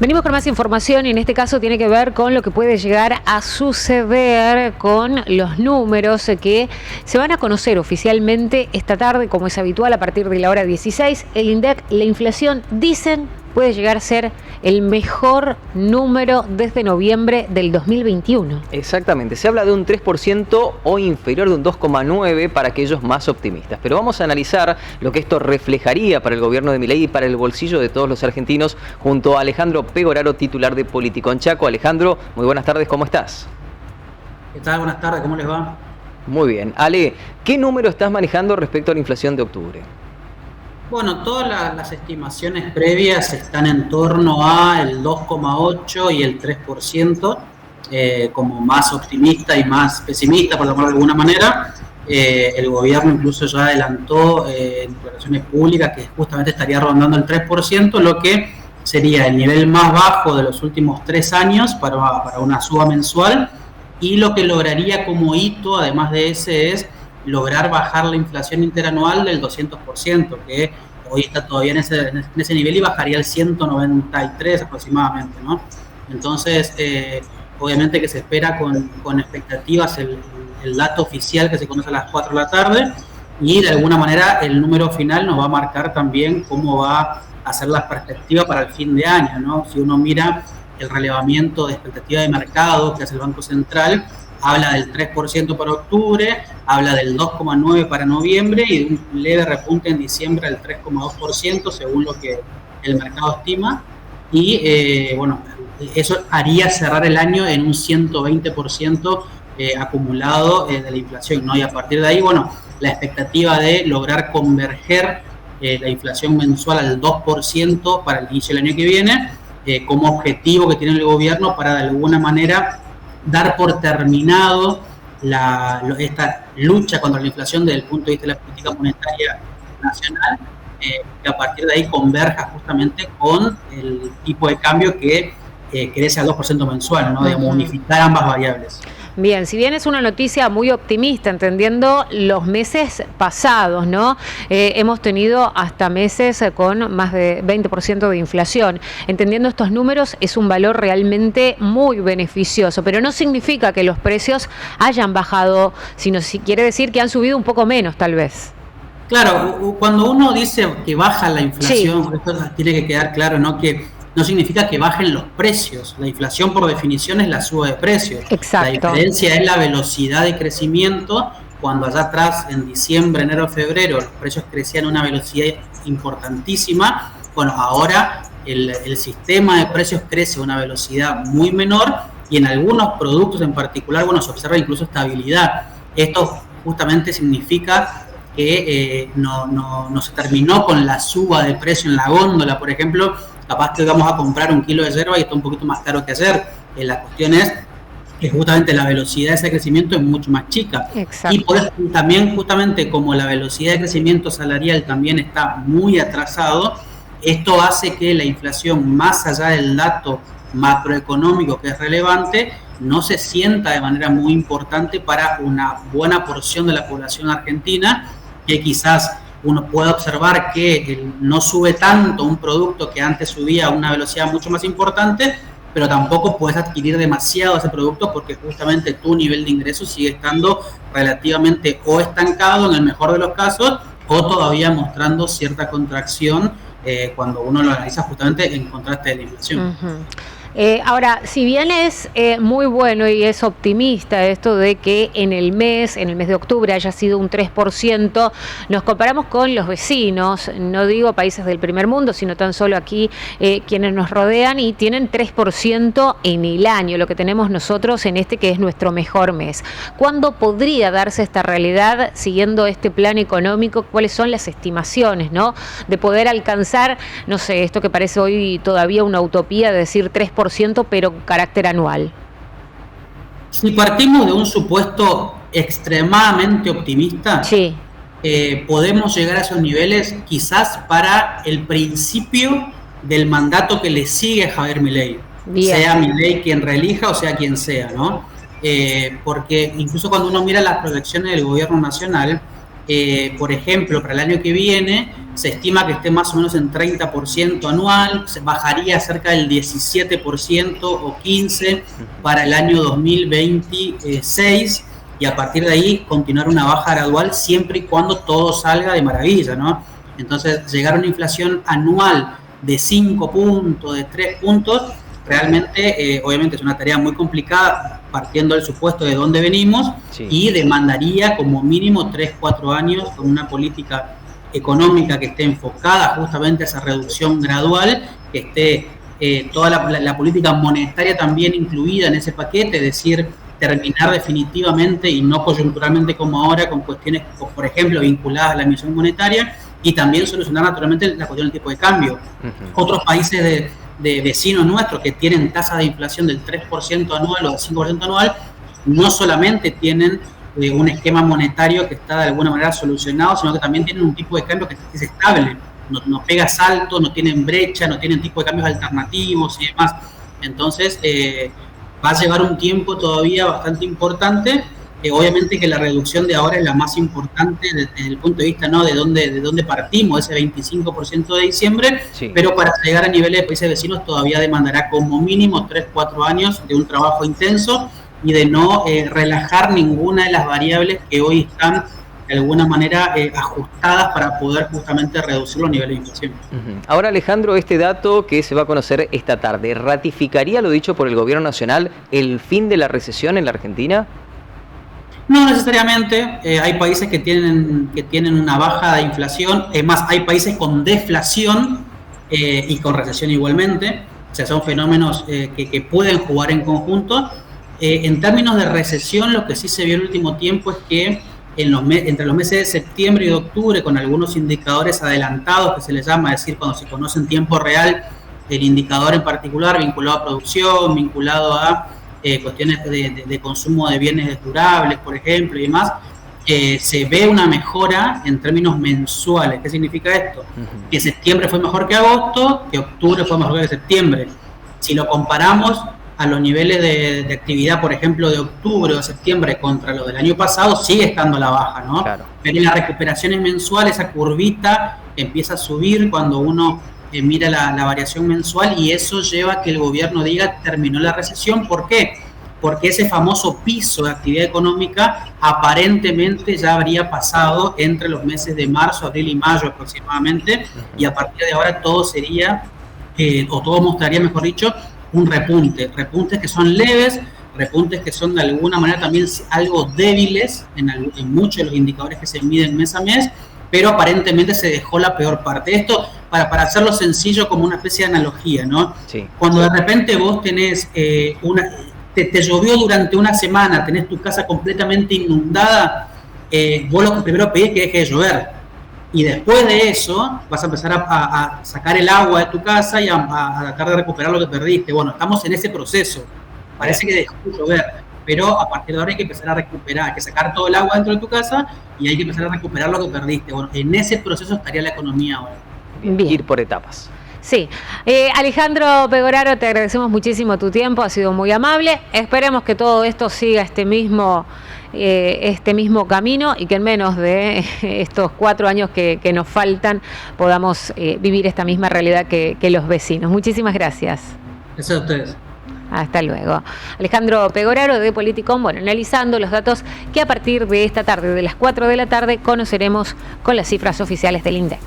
Venimos con más información y en este caso tiene que ver con lo que puede llegar a suceder con los números que se van a conocer oficialmente esta tarde, como es habitual, a partir de la hora 16. El INDEC, la inflación, dicen, puede llegar a ser el mejor número desde noviembre del 2021. Exactamente, se habla de un 3% o inferior de un 2,9% para aquellos más optimistas. Pero vamos a analizar lo que esto reflejaría para el gobierno de Milei y para el bolsillo de todos los argentinos junto a Alejandro Pegoraro, titular de Político en Chaco. Alejandro, muy buenas tardes, ¿cómo estás? ¿Qué tal? Buenas tardes, ¿cómo les va? Muy bien. Ale, ¿qué número estás manejando respecto a la inflación de octubre? Bueno, todas las estimaciones previas están en torno a el 2,8 y el 3%, como más optimista y más pesimista, por llamarlo de alguna manera. El gobierno incluso ya adelantó en declaraciones públicas que justamente estaría rondando el 3%, lo que sería el nivel más bajo de los últimos 3 años para una suba mensual, y lo que lograría como hito, además de ese, es lograr bajar la inflación interanual del 200%, que hoy está todavía en ese nivel, y bajaría al 193 aproximadamente, ¿no? Entonces, obviamente que se espera con expectativas el dato oficial que se conoce a las 4 de la tarde, y de alguna manera el número final nos va a marcar también cómo va a ser la perspectiva para el fin de año, ¿no? Si uno mira el relevamiento de expectativa de mercado que hace el Banco Central, habla del 3% para octubre, habla del 2,9% para noviembre y de un leve repunte en diciembre al 3,2% según lo que el mercado estima. Y bueno, eso haría cerrar el año en un 120% acumulado de la inflación, ¿no? Y a partir de ahí, bueno, la expectativa de lograr converger la inflación mensual al 2% para el inicio del año que viene, como objetivo que tiene el gobierno para de alguna manera dar por terminado esta lucha contra la inflación desde el punto de vista de la política monetaria nacional, que a partir de ahí converja justamente con el tipo de cambio que crece al 2% mensual, ¿no? De unificar ambas variables. Bien, si bien es una noticia muy optimista, entendiendo los meses pasados, ¿no? Hemos tenido hasta meses con más de 20% de inflación. Entendiendo estos números, es un valor realmente muy beneficioso, pero no significa que los precios hayan bajado, sino si quiere decir que han subido un poco menos, tal vez. Claro, cuando uno dice que baja la inflación, sí, esto tiene que quedar claro, ¿no? Que no significa que bajen los precios. La inflación, por definición, es la suba de precios. Exacto. La diferencia es la velocidad de crecimiento. Cuando allá atrás, en diciembre, enero, febrero, los precios crecían a una velocidad importantísima, bueno, ahora el sistema de precios crece a una velocidad muy menor, y en algunos productos en particular, bueno, se observa incluso estabilidad. Esto justamente significa que no se terminó con la suba de precio en la góndola, por ejemplo. Capaz que vamos a comprar un kilo de yerba y está un poquito más caro que ayer. La cuestión es que justamente la velocidad de ese crecimiento es mucho más chica. Exacto. Y también justamente como la velocidad de crecimiento salarial también está muy atrasado, esto hace que la inflación, más allá del dato macroeconómico que es relevante, no se sienta de manera muy importante para una buena porción de la población argentina, que quizás uno puede observar que no sube tanto un producto que antes subía a una velocidad mucho más importante, pero tampoco puedes adquirir demasiado ese producto porque justamente tu nivel de ingresos sigue estando relativamente o estancado en el mejor de los casos, o todavía mostrando cierta contracción cuando uno lo analiza justamente en contraste de la inflación. Ahora, si bien es muy bueno y es optimista esto de que en el mes de octubre haya sido un 3%, nos comparamos con los vecinos, no digo países del primer mundo, sino tan solo aquí quienes nos rodean, y tienen 3% en el año, lo que tenemos nosotros en este que es nuestro mejor mes. ¿Cuándo podría darse esta realidad siguiendo este plan económico? ¿Cuáles son las estimaciones, ¿no? De poder alcanzar, no sé, esto que parece hoy todavía una utopía de decir 3%, pero carácter anual. Si partimos de un supuesto extremadamente optimista, sí, podemos llegar a esos niveles quizás para el principio del mandato que le sigue a Javier Milei, sea Milei quien reelija o sea quien sea, ¿no? Porque incluso cuando uno mira las proyecciones del gobierno nacional, por ejemplo, para el año que viene se estima que esté más o menos en 30% anual, se bajaría cerca del 17% o 15% para el año 2026, y a partir de ahí continuar una baja gradual siempre y cuando todo salga de maravilla, ¿no? Entonces, llegar a una inflación anual de 5 puntos, de 3 puntos, realmente, obviamente es una tarea muy complicada, partiendo del supuesto de dónde venimos, sí, y demandaría como mínimo 3-4 años con una política económica que esté enfocada justamente a esa reducción gradual, que esté toda la política monetaria también incluida en ese paquete, es decir, terminar definitivamente y no coyunturalmente como ahora con cuestiones, por ejemplo, vinculadas a la emisión monetaria, y también solucionar naturalmente la cuestión del tipo de cambio. Otros países de vecinos nuestros que tienen tasas de inflación del 3% anual o del 5% anual, no solamente tienen un esquema monetario que está de alguna manera solucionado, sino que también tienen un tipo de cambio que es estable, no pega salto, no tienen brecha, no tienen tipo de cambios alternativos y demás. Entonces, va a llevar un tiempo todavía bastante importante. Obviamente que la reducción de ahora es la más importante desde el punto de vista, ¿no?, de dónde partimos, ese 25% de diciembre, sí, pero para llegar a niveles de países vecinos todavía demandará como mínimo 3-4 años de un trabajo intenso y de no relajar ninguna de las variables que hoy están de alguna manera ajustadas para poder justamente reducir los niveles de inflación. Ahora, Alejandro, este dato que se va a conocer esta tarde, ¿ratificaría lo dicho por el gobierno nacional, el fin de la recesión en la Argentina? No necesariamente, hay países que tienen una baja de inflación, es más, hay países con deflación y con recesión igualmente, o sea, son fenómenos que pueden jugar en conjunto. En términos de recesión, lo que sí se vio el último tiempo es que entre los meses de septiembre y de octubre, con algunos indicadores adelantados que se les llama, es decir, cuando se conoce en tiempo real el indicador en particular vinculado a producción, vinculado a cuestiones de consumo de bienes durables, por ejemplo, y demás, se ve una mejora en términos mensuales. ¿Qué significa esto? Que septiembre fue mejor que agosto, que octubre fue mejor que septiembre. Si lo comparamos a los niveles de actividad, por ejemplo, de octubre o de septiembre contra los del año pasado, sigue estando a la baja, ¿no? Claro. Pero en las recuperaciones mensuales, esa curvita empieza a subir cuando uno mira la variación mensual, y eso lleva a que el gobierno diga terminó la recesión. ¿Por qué? Porque ese famoso piso de actividad económica aparentemente ya habría pasado entre los meses de marzo, abril y mayo aproximadamente, y a partir de ahora todo sería, o todo mostraría, mejor dicho, un repuntes que son leves, repuntes que son de alguna manera también algo débiles en muchos de los indicadores que se miden mes a mes, pero aparentemente se dejó la peor parte. Esto, para hacerlo sencillo, como una especie de analogía, ¿no? Sí. Cuando de repente vos tenés te llovió durante una semana, tenés tu casa completamente inundada, vos lo que primero pedís es que deje de llover. Y después de eso vas a empezar a sacar el agua de tu casa y a tratar de recuperar lo que perdiste. Bueno, estamos en ese proceso. Parece que dejó de llover, pero a partir de ahora hay que empezar a recuperar, hay que sacar todo el agua dentro de tu casa y hay que empezar a recuperar lo que perdiste. Bueno, en ese proceso estaría la economía ahora. Bien. Ir por etapas. Sí. Alejandro Pegoraro, te agradecemos muchísimo tu tiempo, ha sido muy amable. Esperemos que todo esto siga este mismo camino y que en menos de estos 4 años que nos faltan podamos vivir esta misma realidad que los vecinos. Muchísimas gracias. Gracias a ustedes. Hasta luego. Alejandro Pegoraro de Politicom, analizando los datos que a partir de esta tarde, de las 4 de la tarde, conoceremos con las cifras oficiales del INDEC.